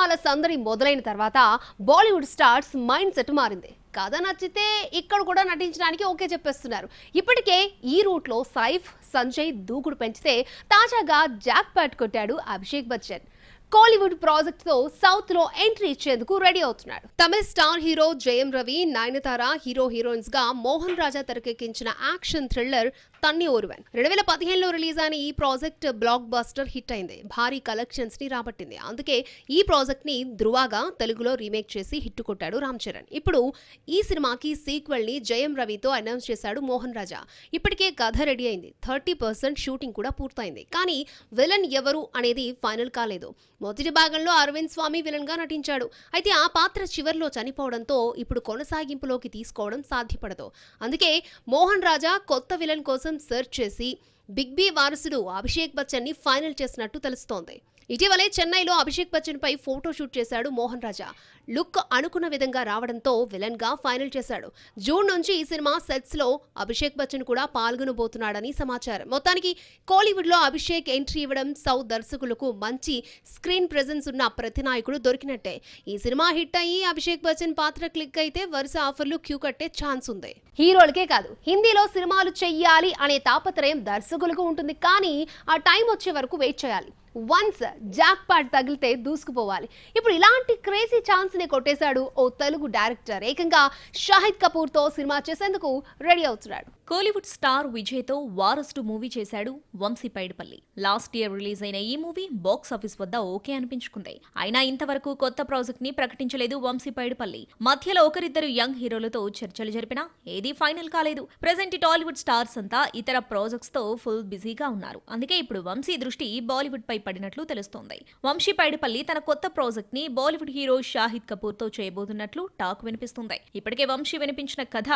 సినిమాల సందడి మొదలైన తర్వాత బాలీవుడ్ స్టార్స్ మైండ్ సెట్ మారింది. కథ నచ్చితే ఇక్కడ కూడా నటించడానికి ఓకే చెప్పేస్తున్నారు. ఇప్పటికే ఈ రూట్లో సైఫ్, సంజయ్ దూకుడు పెంచితే తాజాగా జాక్ పాట్ కొట్టాడు అభిషేక్ బచ్చన్. కోలీవుడ్ ప్రాజెక్ట్ తో సౌత్ లో ఎంట్రీ ఇచ్చేందుకు రెడీ అవుతున్నాడు. తమిళ star hero Jayam Ravi, Nayanthara heroines గా మోహన్ రాజా తెరకెక్కించిన యాక్షన్ థ్రిల్లర్ తన్ని ఓరువన్ 2015లో రిలీజ్ అయిన ఈ ప్రాజెక్ట్ బ్లాక్ బస్టర్ హిట్ అయింది. భారీ కలెక్షన్స్ ని రాబట్టింది. అందుకే ఈ ప్రాజెక్ట్ ని ధృవాగా తెలుగులో రీమేక్ చేసి హిట్ కొట్టాడు రామ్ చరణ్. ఇప్పుడు ఈ సినిమాకి సీక్వెల్ ని జయం రవితో అనౌన్స్ చేశాడు మోహన్ రాజా. ఇప్పటికే కథ రెడీ అయింది. 30% షూటింగ్ కూడా పూర్తయింది. కానీ విలన్ ఎవరు అనేది ఫైనల్ కాలేదు. మొదటి భాగంలో అరవింద్ స్వామి విలన్ గా నటించాడు. అయితే ఆ పాత్ర చివర్లో చనిపోవడంతో ఇప్పుడు కొనసాగింపులోకి తీసుకోవడం సాధ్యపడదు. అందుకే మోహన్ రాజా కొత్త విలన్ కోసం సెర్చ్ చేసి బిగ్ బి వారసుడు అభిషేక్ బచ్చన్ ని ఫైనల్ చేసినట్టు తెలుస్తోంది. ఇటీవలే చెన్నైలో అభిషేక్ బచ్చన్ పై ఫోటో షూట్ చేశాడు మోహన్ రాజా. లుక్ అనుకున్న విధంగా రావడంతో విలన్ గా ఫైనల్ చేశాడు. జూన్ నుంచి ఈ సినిమా సెట్స్ లో అభిషేక్ బచ్చన్ కూడా పాల్గొనబోతున్నాడని సమాచారం. మొత్తానికి కోలీవుడ్ లో అభిషేక్ ఎంట్రీ ఇవ్వడం సౌత్ దర్శకులకు మంచి స్క్రీన్ ప్రెజెన్స్ ఉన్న ప్రతి నాయకుడు దొరికినట్టే. ఈ సినిమా హిట్ అయ్యి అభిషేక్ బచ్చన్ పాత్ర క్లిక్ అయితే వరుస ఆఫర్లు క్యూ కట్టే ఛాన్స్ ఉంది. హీరోలకే కాదు, హిందీలో సినిమాలు చెయ్యాలి అనే తాపత్రయం దర్శకులకు ఉంటుంది. కానీ ఆ టైం వచ్చే వరకు వెయిట్ చేయాలి. వన్స్ జాక్ పాట్ తగిలితే దూసుకుపోవాలి. ఇప్పుడు ఇలాంటి క్రేజీ ఛాన్స్ ని కొట్టేశాడు ఓ తెలుగు డైరెక్టర్. ఏకంగా షాహిద్ కపూర్ తో సినిమా చేసేందుకు రెడీ అవుతున్నాడు. కోలీవుడ్ స్టార్ విజయ్ తో వారసుడు మూవీ చేశాడు Vamshi Paidipally. Last year release అయిన ఈ మూవీ బాక్స్ ఆఫీస్ వద్ద ఓకే అనిపించుకుంది. అయినా ఇంతవరకు కొత్త ప్రాజెక్ట్ ని ప్రకటించలేదు వంశీ పైడిపల్లి. మధ్యలో ఒకరిద్దరు యంగ్ హీరోలతో చర్చలు జరిపినా ఏదీ ఫైనల్ కాలేదు. ప్రెజెంట్ టాలీవుడ్ స్టార్స్ అంతా ఇతర ప్రాజెక్ట్స్ తో ఫుల్ బిజీగా ఉన్నారు. అందుకే ఇప్పుడు వంశీ దృష్టి బాలీవుడ్ పై పడినట్లు తెలుస్తోంది. వంశీ పైడిపల్లి తన కొత్త ప్రాజెక్ట్ ని బాలీవుడ్ హీరో షాహిద్ కపూర్ తో చేయబోతున్నట్లు టాక్ వినిపిస్తుంది. ఇప్పటికే వంశీ వినిపించిన కథ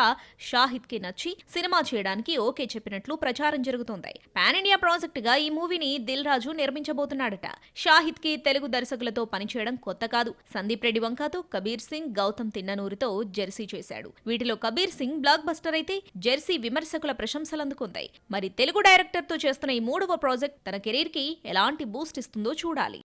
షాహిద్ కి నచ్చి సినిమా చేయడానికి ఓకే చెప్పినట్లు ప్రచారం జరుగుతోంది. పాన్ ఇండియా ప్రాజెక్ట్ గా ఈ మూవీని దిల్ రాజు నిర్మించబోతున్నాడట. షాహిద్ కి తెలుగు దర్శకులతో పనిచేయడం కొత్త కాదు. సందీప్ రెడ్డి వంకాతో కబీర్ సింగ్, గౌతమ్ తిన్ననూరితో జెర్సీ చేశాడు. వీటిలో కబీర్ సింగ్ బ్లాక్ బస్టర్ అయితే జెర్సీ విమర్శకుల ప్రశంసలు అందుకుంది. మరి తెలుగు డైరెక్టర్ తో చేస్తున్న ఈ మూడవ ప్రాజెక్ట్ తన కెరీర్ కి ఎలాంటి బూస్ట్ ఇస్తుందో చూడాలి.